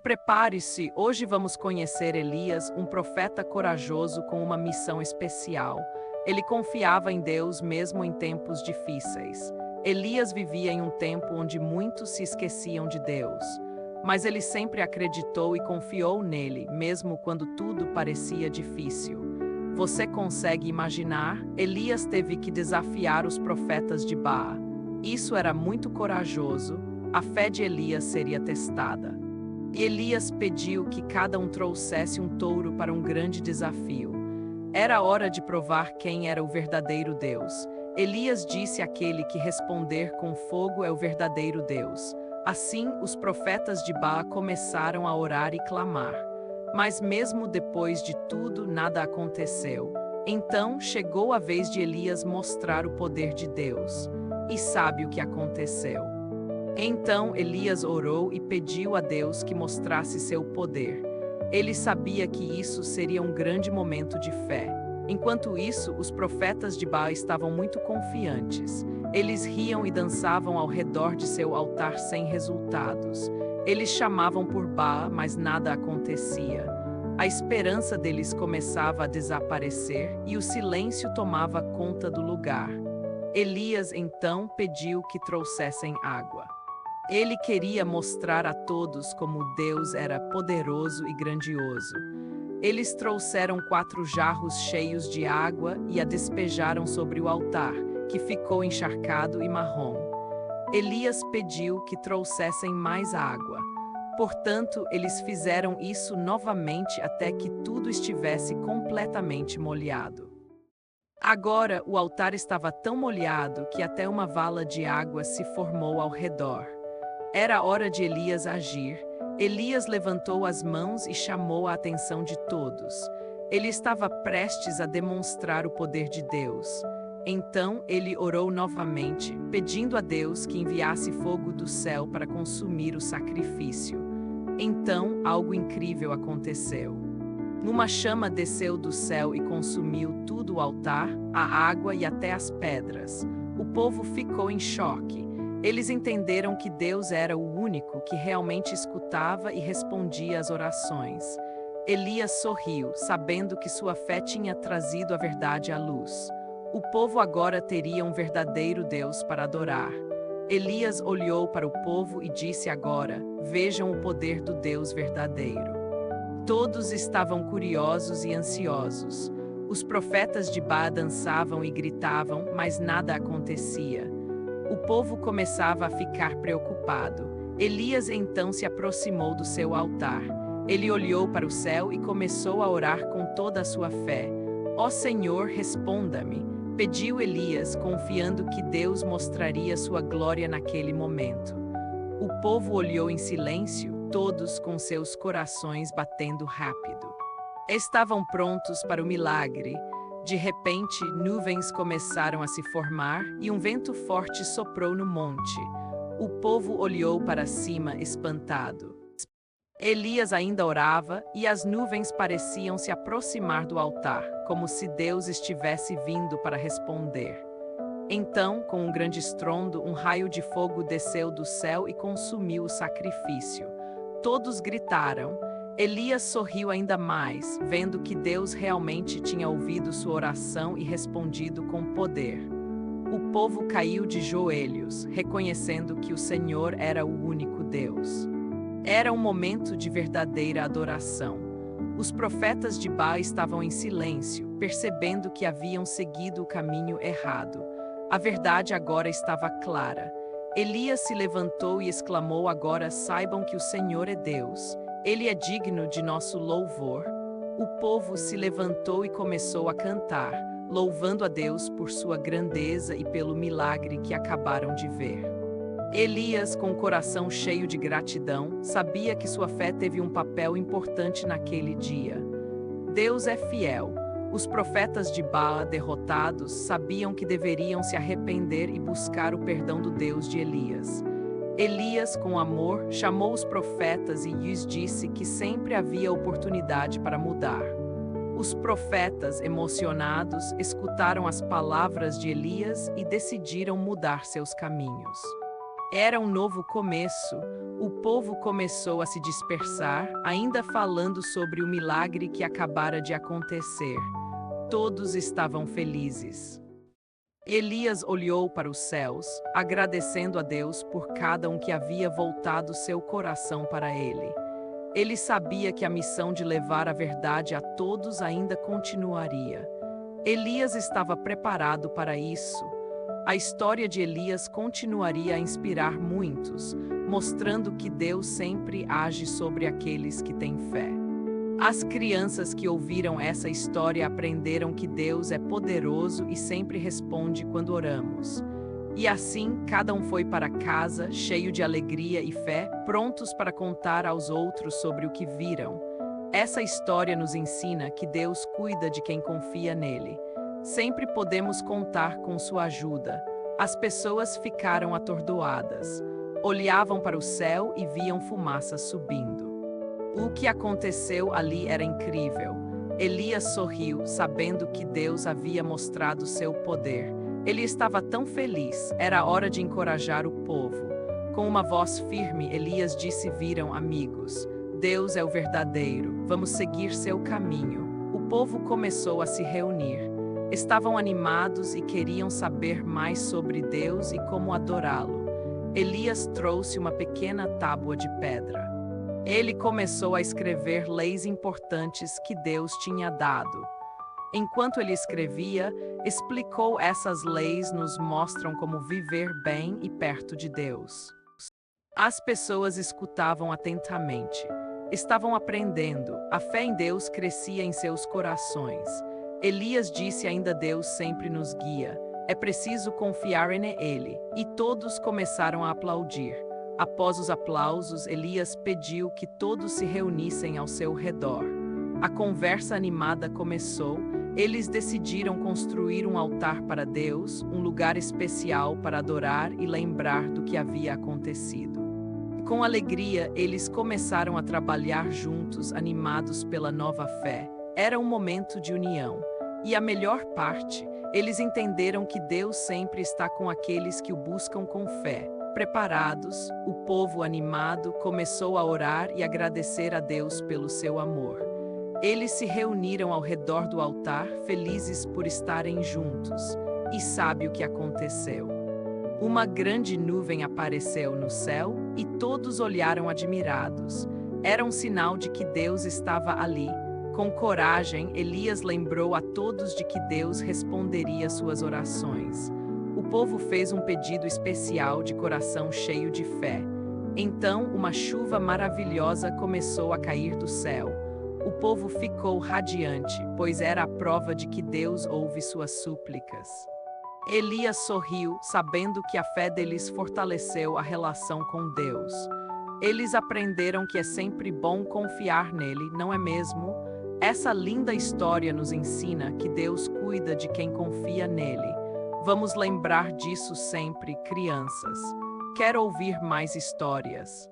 Prepare-se, hoje vamos conhecer Elias, um profeta corajoso com uma missão especial. Ele confiava em Deus mesmo em tempos difíceis. Elias vivia em um tempo onde muitos se esqueciam de Deus. Mas ele sempre acreditou e confiou nele, mesmo quando tudo parecia difícil. Você consegue imaginar? Elias teve que desafiar os profetas de Baal. Isso era muito corajoso. A fé de Elias seria testada. E Elias pediu que cada um trouxesse um touro para um grande desafio. Era hora de provar quem era o verdadeiro Deus. Elias disse àquele que responder com fogo é o verdadeiro Deus. Assim, os profetas de Baal começaram a orar e clamar. Mas mesmo depois de tudo, nada aconteceu. Então, chegou a vez de Elias mostrar o poder de Deus. E sabe o que aconteceu? Então Elias orou e pediu a Deus que mostrasse seu poder. Ele sabia que isso seria um grande momento de fé. Enquanto isso, os profetas de Baal estavam muito confiantes. Eles riam e dançavam ao redor de seu altar sem resultados. Eles chamavam por Baal, mas nada acontecia. A esperança deles começava a desaparecer e o silêncio tomava conta do lugar. Elias então pediu que trouxessem água. Ele queria mostrar a todos como Deus era poderoso e grandioso. Eles trouxeram 4 jarros cheios de água e a despejaram sobre o altar, que ficou encharcado e marrom. Elias pediu que trouxessem mais água. Portanto, eles fizeram isso novamente até que tudo estivesse completamente molhado. Agora, o altar estava tão molhado que até uma vala de água se formou ao redor. Era hora de Elias agir. Elias levantou as mãos e chamou a atenção de todos. Ele estava prestes a demonstrar o poder de Deus. Então ele orou novamente, pedindo a Deus que enviasse fogo do céu para consumir o sacrifício. Então algo incrível aconteceu. Uma chama desceu do céu e consumiu tudo o altar, a água e até as pedras. O povo ficou em choque. Eles entenderam que Deus era o único que realmente escutava e respondia às orações. Elias sorriu, sabendo que sua fé tinha trazido a verdade à luz. O povo agora teria um verdadeiro Deus para adorar. Elias olhou para o povo e disse agora: vejam o poder do Deus verdadeiro. Todos estavam curiosos e ansiosos. Os profetas de Baal dançavam e gritavam, mas nada acontecia. O povo começava a ficar preocupado. Elias então se aproximou do seu altar. Ele olhou para o céu e começou a orar com toda a sua fé. Ó Senhor, responda-me, pediu Elias, confiando que Deus mostraria sua glória naquele momento. O povo olhou em silêncio, todos com seus corações batendo rápido. Estavam prontos para o milagre. De repente, nuvens começaram a se formar e um vento forte soprou no monte. O povo olhou para cima, espantado. Elias ainda orava e as nuvens pareciam se aproximar do altar, como se Deus estivesse vindo para responder. Então, com um grande estrondo, um raio de fogo desceu do céu e consumiu o sacrifício. Todos gritaram. Elias sorriu ainda mais, vendo que Deus realmente tinha ouvido sua oração e respondido com poder. O povo caiu de joelhos, reconhecendo que o Senhor era o único Deus. Era um momento de verdadeira adoração. Os profetas de Baal estavam em silêncio, percebendo que haviam seguido o caminho errado. A verdade agora estava clara. Elias se levantou e exclamou: agora saibam que o Senhor é Deus. Ele é digno de nosso louvor. O povo se levantou e começou a cantar, louvando a Deus por sua grandeza e pelo milagre que acabaram de ver. Elias, com o coração cheio de gratidão, sabia que sua fé teve um papel importante naquele dia. Deus é fiel. Os profetas de Baal, derrotados, sabiam que deveriam se arrepender e buscar o perdão do Deus de Elias. Elias, com amor, chamou os profetas e lhes disse que sempre havia oportunidade para mudar. Os profetas, emocionados, escutaram as palavras de Elias e decidiram mudar seus caminhos. Era um novo começo. O povo começou a se dispersar, ainda falando sobre o milagre que acabara de acontecer. Todos estavam felizes. Elias olhou para os céus, agradecendo a Deus por cada um que havia voltado seu coração para ele. Ele sabia que a missão de levar a verdade a todos ainda continuaria. Elias estava preparado para isso. A história de Elias continuaria a inspirar muitos, mostrando que Deus sempre age sobre aqueles que têm fé. As crianças que ouviram essa história aprenderam que Deus é poderoso e sempre responde quando oramos. E assim, cada um foi para casa, cheio de alegria e fé, prontos para contar aos outros sobre o que viram. Essa história nos ensina que Deus cuida de quem confia nele. Sempre podemos contar com sua ajuda. As pessoas ficaram atordoadas. Olhavam para o céu e viam fumaça subindo. O que aconteceu ali era incrível. Elias sorriu, sabendo que Deus havia mostrado seu poder. Ele estava tão feliz, era hora de encorajar o povo. Com uma voz firme, Elias disse: viram, amigos, Deus é o verdadeiro, vamos seguir seu caminho. O povo começou a se reunir. Estavam animados e queriam saber mais sobre Deus e como adorá-lo. Elias trouxe uma pequena tábua de pedra. Ele começou a escrever leis importantes que Deus tinha dado. Enquanto ele escrevia, explicou: essas leis nos mostram como viver bem e perto de Deus. As pessoas escutavam atentamente. Estavam aprendendo. A fé em Deus crescia em seus corações. Elias disse ainda: Deus sempre nos guia. É preciso confiar nele. E todos começaram a aplaudir. Após os aplausos, Elias pediu que todos se reunissem ao seu redor. A conversa animada começou. Eles decidiram construir um altar para Deus, um lugar especial para adorar e lembrar do que havia acontecido. Com alegria, eles começaram a trabalhar juntos, animados pela nova fé. Era um momento de união. E a melhor parte, eles entenderam que Deus sempre está com aqueles que o buscam com fé. Preparados, o povo animado começou a orar e agradecer a Deus pelo seu amor. Eles se reuniram ao redor do altar, felizes por estarem juntos. E sabe o que aconteceu? Uma grande nuvem apareceu no céu e todos olharam admirados. Era um sinal de que Deus estava ali. Com coragem, Elias lembrou a todos de que Deus responderia suas orações. O povo fez um pedido especial de coração cheio de fé. Então, uma chuva maravilhosa começou a cair do céu. O povo ficou radiante, pois era a prova de que Deus ouve suas súplicas. Elias sorriu, sabendo que a fé deles fortaleceu a relação com Deus. Eles aprenderam que é sempre bom confiar nele, não é mesmo? Essa linda história nos ensina que Deus cuida de quem confia nele. Vamos lembrar disso sempre, crianças. Quer ouvir mais histórias?